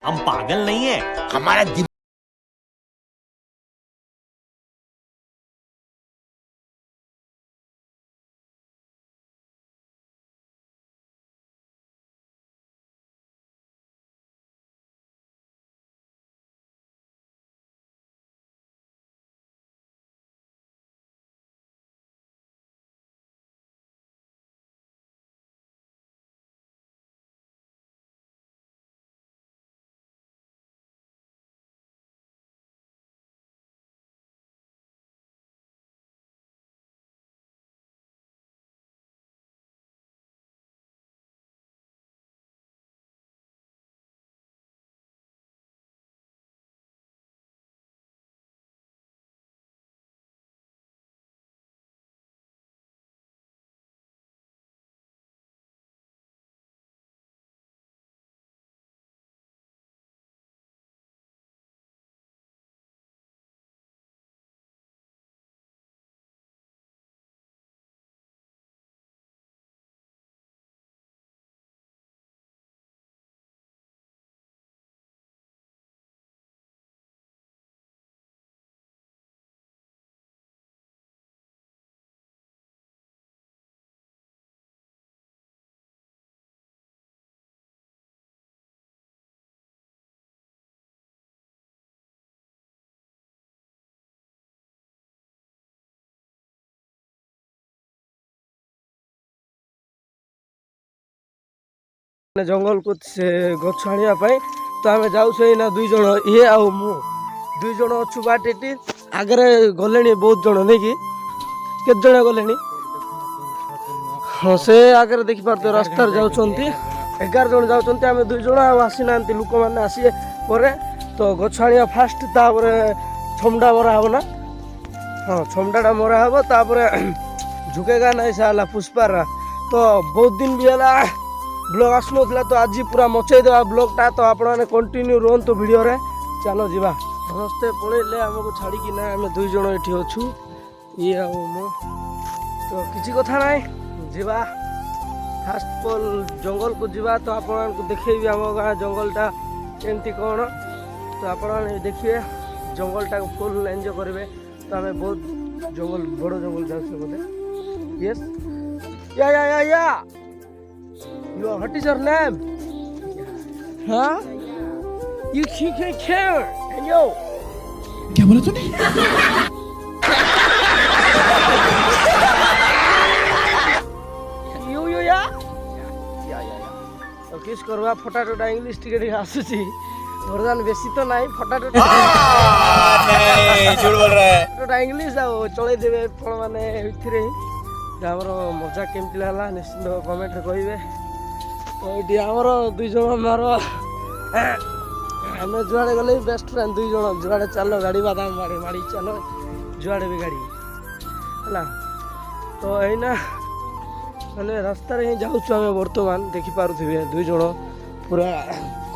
हम पागल नहीं है। हमारा जंगल को से गछ आने तो आम जाऊना 2 जन ये आउ मु 2 जन अच्छु बाटे आगे गले बहुत जन नहीं कि केत जन गले हाँ से आगे देखिपे रास्ता जाऊँ 11 जन जाऊँ आम 2 जन आसीना लोक मैंने आसी पर तो गछ आने फास्ट तापर छमड़ा मरा हम ना हाँ छमड़ा मरा हम तापर झुकेगा नहीं साला पुष्पारा तो बहुत दिन भी है ब्लॉग आसुना तो आज पूरा मचेदेवा ब्लॉगटा तो आपण मैंने कंटिन्यू रुहतु वीडियो रे चलो जीवा समस्ते पलैले आमको छाड़ी आम 2 जन ये अच्छू ये मो तो किसी कथा ना जीवा फास्ट पल जंगल को जीवा तो आपको देखेबी आम गाँ जंगलटा केमती कौन तो आप देखिए जंगलटा फुल एंजॉय करेंगे तो आम बहुत जंगल बड़ जंगल जाऊँ बोधे यस या what is your name? Huh? You can care. And yo. क्या बोला तूने? You या? या. तो किस करवा फटाटोटा इंग्लिश टिके आसुची वरदान बेसी तो नहीं फटाटोटा नहीं झूठ बोल रहा है फटाटोटा इंग्लिश आ चले देबे पण माने इथिरे हमर मजा केमती लागला निश्चित कमेंट रे कहिबे तो ये आमर 2 जन मार आम जुआड़े गले बेस्ट फ्रेंड 2 जन जुआड़े चल गाड़ी बादाम माड़ी माड़ी चलो जुआड़े भी गाड़ी है तो यहीना मैंने रास्तार ही जाऊँ आम बर्तमान देखिपे 2 जन पूरा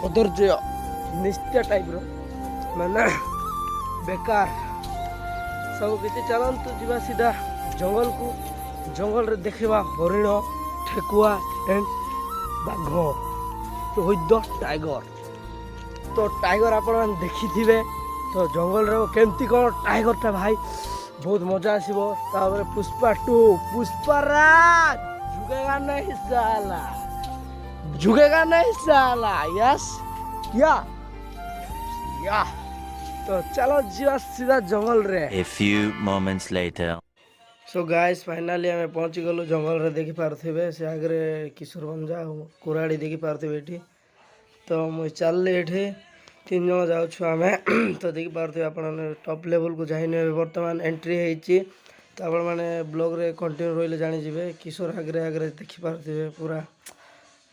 कदर्य निष्ठा टाइप मैंने बेकार सब किसी चलतु जीवा सीधा जंगल को जंगल रे देखा हरिण ठेकुआ एंड बाघ तो विद टाइगर तो टाइगर आप देखी तो जंगल रे केमती कौन टाइगर टा भाई बहुत मजा आसो पुष्पा 2 पुष्पराज झुकेगा नहीं साला यस या तो चलो जीवा सीधा जंगल रे A few moments later. So guys finally आम पहुँची गलु जंगल रे देखी पारे से आगे किशोरगंजा कुराड़ी देखी पारे ये तो मुझे चलली ये 3 जन जाऊँ आम तो देखी पारे आप टॉप लेवल को जाइने बर्तमान एंट्री होती तो आप मैंने ब्लॉग रे कंटिन्यू रही जानीजे किशोर आगे आगे देखी पारे पूरा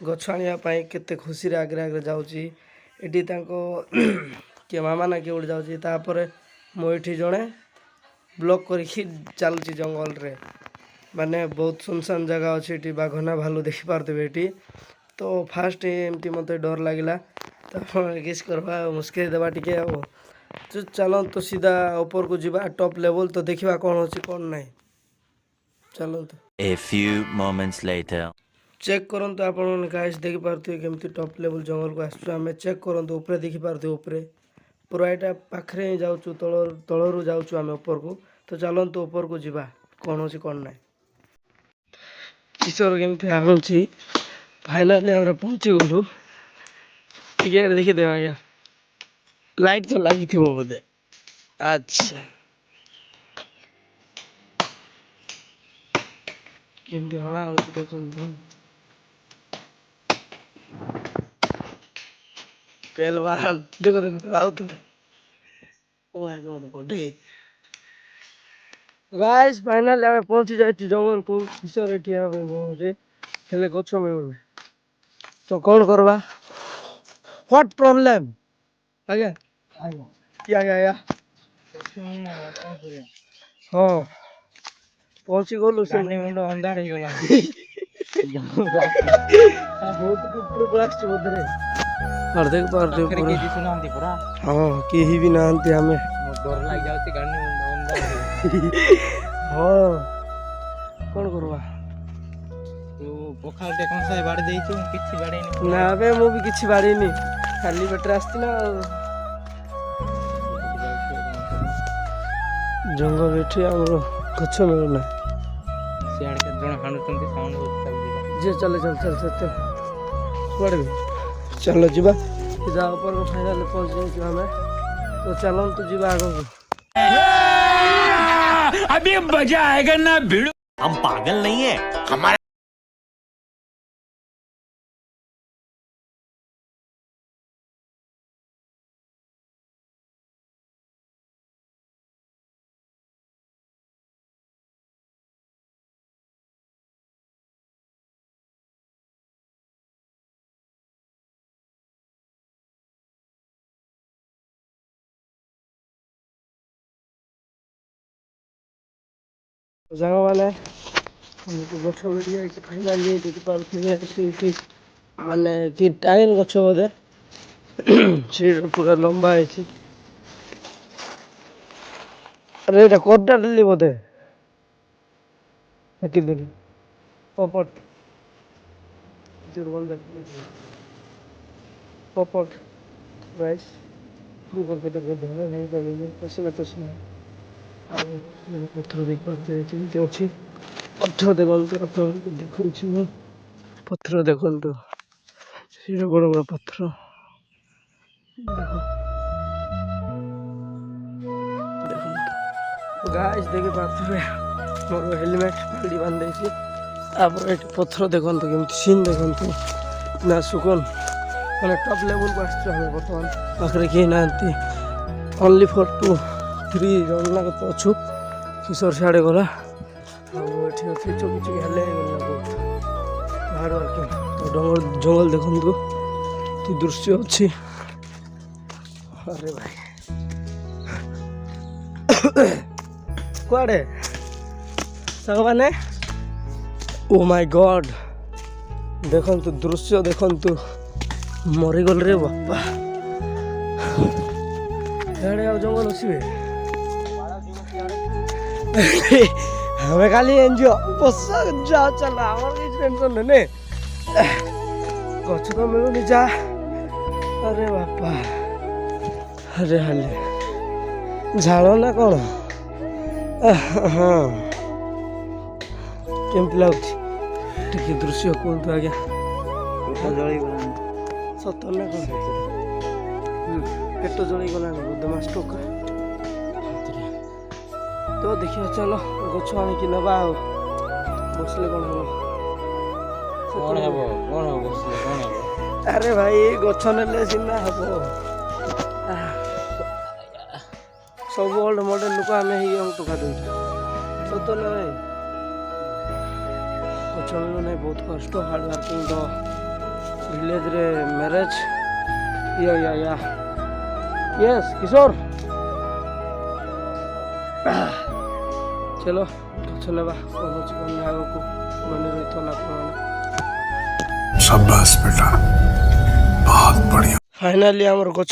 गछ आने केते खुशी आगे आगे जाऊँगी ये किए मामा ना किए गोटे जाऊँगी मुझे जड़े ब्लॉक करके चलुची जंगल रे माने बहुत सुनसान जगह अच्छी बाघना भालू देखी पारे ये तो फास्ट एमती मत डर लगे तो किस करवा मुस्किल देवा टे तो चलो तो सीधा ऊपर को जीवा टॉप लेवल तो देखा कौन अच्छी कौन नहीं चलो तो A few moments later. Check करंतु आपण गाइस देखि पारथि केमती टॉप लेवल जंगल को आसु आमे चेक करंतु ऊपर देखि पारथि ऊपर पूरा एटा पाखरे ही जाउछु तळरू जाउछु आमे ऊपर को तो चलंतु ऊपर को जिबा कोन होची कोन नै किशोर केमती आगुची फाइनली हमरा पहुंची गलु टिकेट देखि देबा या लाइट तो लागि थिबो बोदे अच्छा केमती हवा होची देखंतु पहलवान देखो देखो out oh my God body guys finally हमें पहुंची जाय जंगल को किशोर एठिया रे हेले गछ में तो कौन करवा व्हाट प्रॉब्लम आगे क्या या हां पहुंची गलु से मुंड अंधार हो गला बहुत कुछ ब्लास्ट बदरे और देख पार दे पूरा के दिसु नांती पूरा हां केही भी नांती हमें डर लाग जाउती गानी मुंड अंधार हां कौन करवा तू पोखर दे कोन से बाड़ देइछु किछि बाड़े नि ना बे मु भी किछि बाड़े नि खाली बेटर आस्तिला जंगल बेठी हमरो गछ मिलना सियाड़ के जण हानुचंती साउंड होता जे चले चल चल चल चल पड़ चलो जीवा जा ऊपर को फाइनल पहुंच गए हमें तो चलो तो जीवा आगो अभी मजा आएगा ना भिड़ हम पागल नहीं है हमारा जाओ वाला हमको गछ बढ़िया कि फाइनली देखि पारथि माने कि टायर गछ बोधे से पूरा लंबा है अरे एटा कोडा दिल्ली बोधे कि दिन पोपट जोर बोल दे पोपट राइस गूगल पे देख दे नहीं करेंगे पसंद पत्थर देख पाते केमती अच्छी पत्थर देखो देखो पत्थर देखो बड़ बड़ पत्थर देखो गाइस देखि पाथरे मोर हेलमेट पकड़ी बांध देछि आपर एट पत्थर देखो केमती सीन देखो ना सुकून माने टॉप लेवल को आछो हम बर्तमान पाखरे के नांती ओनली फॉर 2-3 जन लागत अछु किशोर साड़े गला अच्छे चुकी चुकी हेले बहुत हार्ड वर्किंग तो जंगल देखो कि दृश्य अच्छी अरे भाई कुआड़े सांग माने ओ माय गॉड देखो दृश्य देखो मरीगल रे बापा जंगल अच्छे हमें खाली एनजीओ बस जा चला हमारे टेंशन नहीं गछ तो मिलूनी जा अरे बापा अरे हाले झाड़ ना कौन हाँ केमती लगुच टे दृश्य कहतु आज्ञा सतर ना कौन पेट जल गला बदमाश टोका तो देखिए चलो गछ आनिकी नवा बसले कौन हम अरे भाई गछ नेले सिना हम सब ओल्ड मॉडल लोक आम ही टोका दुईटा सत ना भाई गछ मिलू ना बहुत कष्ट हार्ड वर्किंग तो विलेज रे मैरेज या यस किशोर चलो चलो बा पहुंच गए आगो को बने रही तो ना शाबाश बेटा बहुत बढ़िया फाइनली हमर गछ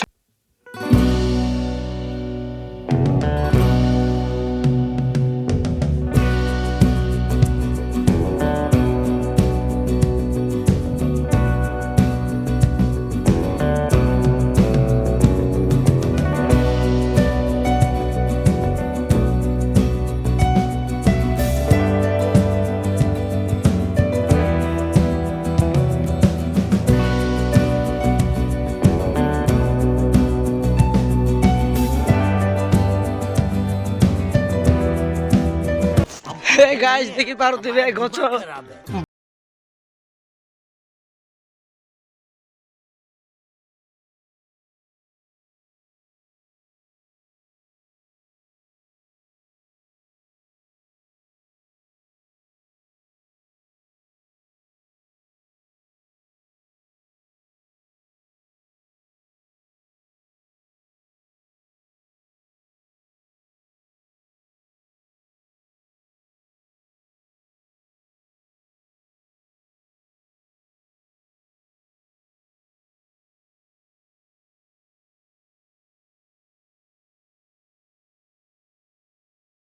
ଗାଇସ୍ ଦେଖିପାରୁଥିବେ ଗଛ